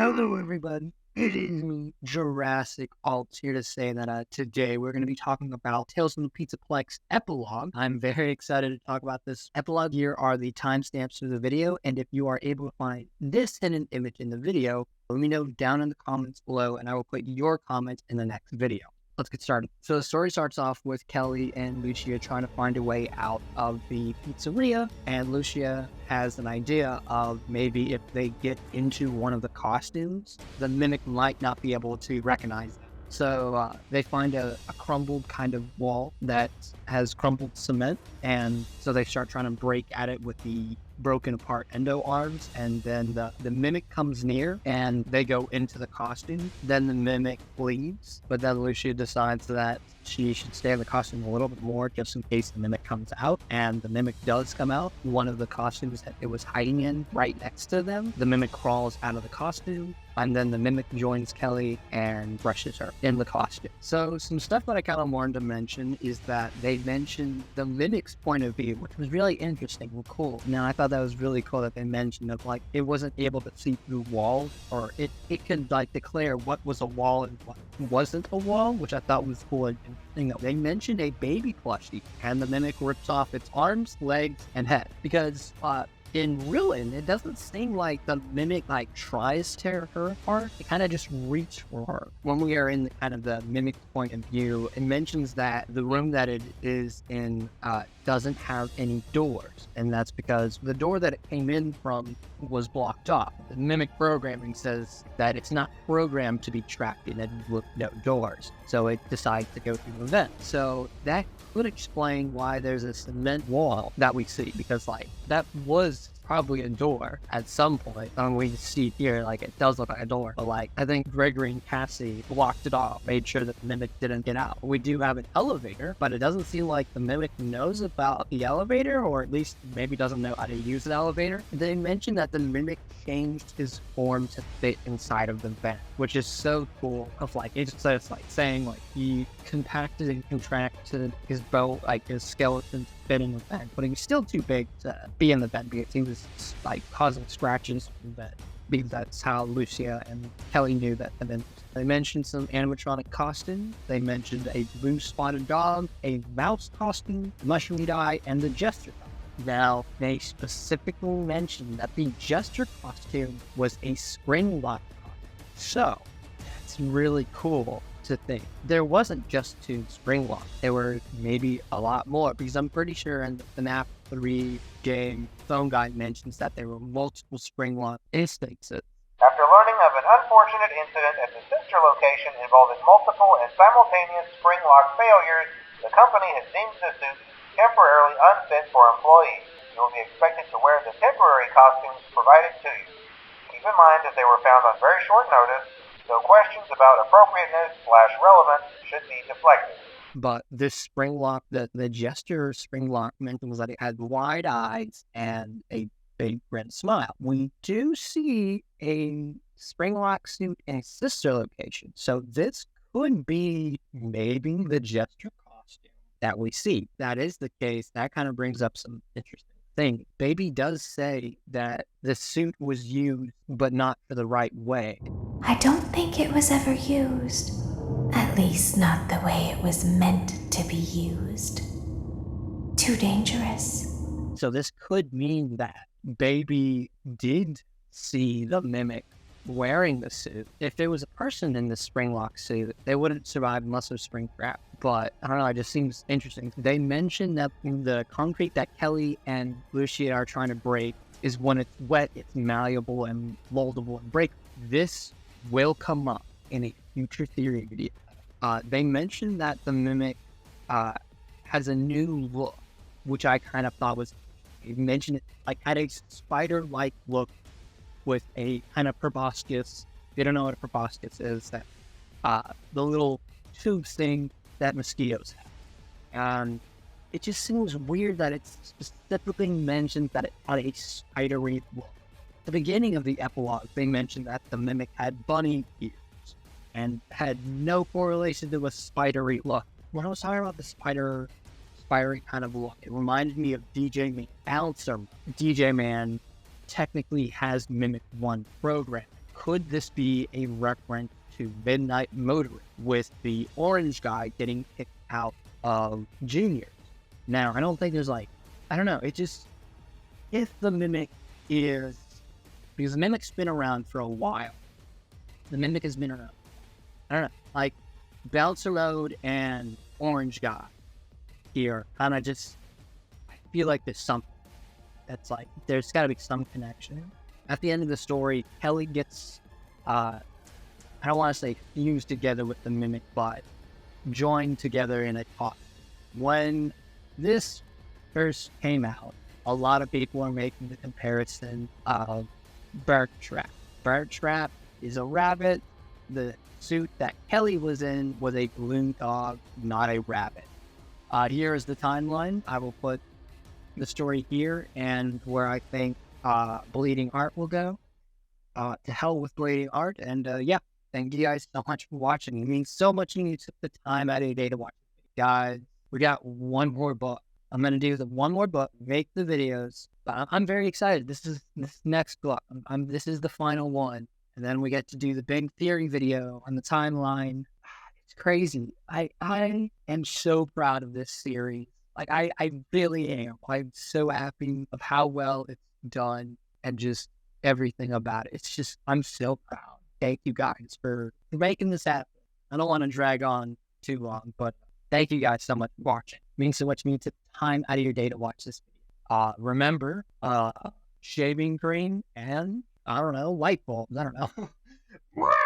Hello, everybody. It is me, Jurassic Alt, here to say that today we're going to be talking about Tales from the Pizzaplex Epilogue. I'm very excited to talk about this epilogue. Here are the timestamps of the video, and if you are able to find this hidden image in the video, let me know down in the comments below, and I will put your comments in the next video. Let's get started. So the story starts off with Kelly and Lucia trying to find a way out of the pizzeria, and Lucia has an idea of maybe if they get into one of the costumes, the mimic might not be able to recognize them. So they find a crumbled kind of wall that has crumbled cement, and so they start trying to break at it with the broken apart endo arms, and then the mimic comes near and they go into the costume. Then the mimic leaves, but then Lucia decides that she should stay in the costume a little bit more just in case the mimic comes out, and the mimic does come out. One of the costumes that it was hiding in right next to them, the mimic crawls out of the costume, and then the mimic joins Kelly and brushes her in the costume. So some stuff that I kind of wanted to mention is that they mentioned the mimic's point of view, which was really interesting and cool. Now, I thought that was really cool that they mentioned that, like, it wasn't able to see through walls, or it could, like, declare what was a wall and what wasn't a wall, which I thought was cool and interesting. They mentioned a baby plushie, and the mimic rips off its arms, legs, and head, because in Ruin, it doesn't seem like the mimic tries to tear her apart. It kind of just reaches for her. When we are in kind of the mimic's point of view, it mentions that the room that it is in doesn't have any doors, and that's because the door that it came in from was blocked off. The mimic programming says that it's not programmed to be trapped in it with no doors, so it decides to go through the vent. So that could explain why there's a cement wall that we see, because that was probably a door at some point. We see here, it does look like a door, but I think Gregory and Cassie blocked it off, made sure that the mimic didn't get out. We do have an elevator, but it doesn't seem like the mimic knows about the elevator, or at least maybe doesn't know how to use an elevator. They mentioned that the mimic changed his form to fit inside of the vent, which is so cool. It's just saying he compacted and contracted his bone, his skeleton to fit in the vent, but he was still too big to be in the vent because he was causing scratches in the vent, because that's how Lucia and Kelly knew that. And then they mentioned some animatronic costumes. They mentioned a blue spotted dog, a mouse costume, mushroom eye, and the jester costume. Now, they specifically mentioned that the jester costume was a Springlocks costume. So, that's really cool to think. There wasn't just two Springlocks. There were maybe a lot more, because I'm pretty sure in the FNAF 3 game, Phone Guy mentions that there were multiple Springlock instances. After learning of an unfortunate incident at the sister location involving multiple and simultaneous Springlock failures, the company has deemed the suit temporarily unfit for employees. You will be expected to wear the temporary costumes provided to you. Keep in mind that they were found on very short notice, so questions about appropriateness/relevance should be deflected. But this Springlock, the jester Springlock, mentions that it had wide eyes and a big red smile. We do see a Springlock suit in a sister location, so this could be maybe the jester costume that we see. If that is the case, that kind of brings up some interesting things. Baby does say that the suit was used, but not for the right way. I don't think it was ever used. At least not the way it was meant to be used. Too dangerous. So this could mean that Baby did see the mimic wearing the suit. If there was a person in the Springlock suit, they wouldn't survive unless it was spring trap. But I don't know, it just seems interesting. They mentioned that the concrete that Kelly and Lucia are trying to break is when it's wet, it's malleable and moldable and breakable. This will come up in a future theory video. They mentioned that the mimic has a new look, which I kind of thought was, they mentioned it had a spider-like look with a kind of proboscis. If you don't know what a proboscis is, that the little tube thing that mosquitoes have. And it just seems weird that it specifically mentioned that it had a spidery look. At the beginning of the epilogue, they mentioned that the mimic had bunny ears and had no correlation to a spidery look. When I was talking about the spidery kind of look, it reminded me of DJ Man. Bouncer DJ Man technically has Mimic 1 program. could this be a reference to Midnight Motorist with the orange guy getting kicked out of juniors? Now, I don't think there's I don't know, it just, if the Mimic is, because the Mimic's been around for a while. The Mimic has been around. I don't know, Bouncer Mode and Orange Guy here, kind of just, I feel like there's something that's there's got to be some connection. At the end of the story, Kelly gets, I don't want to say fused together with the Mimic, but joined together in a talk. When this first came out, a lot of people are making the comparison of Bear Trap. Bear Trap is a rabbit. The suit that Kelly was in was a balloon dog, not a rabbit. Here is the timeline. I will put the story here and where I think Bleeding Heart will go. To hell with Bleeding Heart. And yeah, thank you guys so much for watching. It means so much you took the time out of your day to watch it. Guys, we got one more book. I'm going to do the one more book, make the videos. But I'm very excited. This next book. This is the final one. And then we get to do the big theory video on the timeline. It's crazy. I am so proud of this series. I really am. I'm so happy of how well it's done and just everything about it. It's just, I'm so proud. Thank you guys for making this happen. I don't want to drag on too long, but thank you guys so much for watching. It means so much to me to time out of your day to watch this video. Remember, shaving cream and, I don't know, light bulbs. I don't know.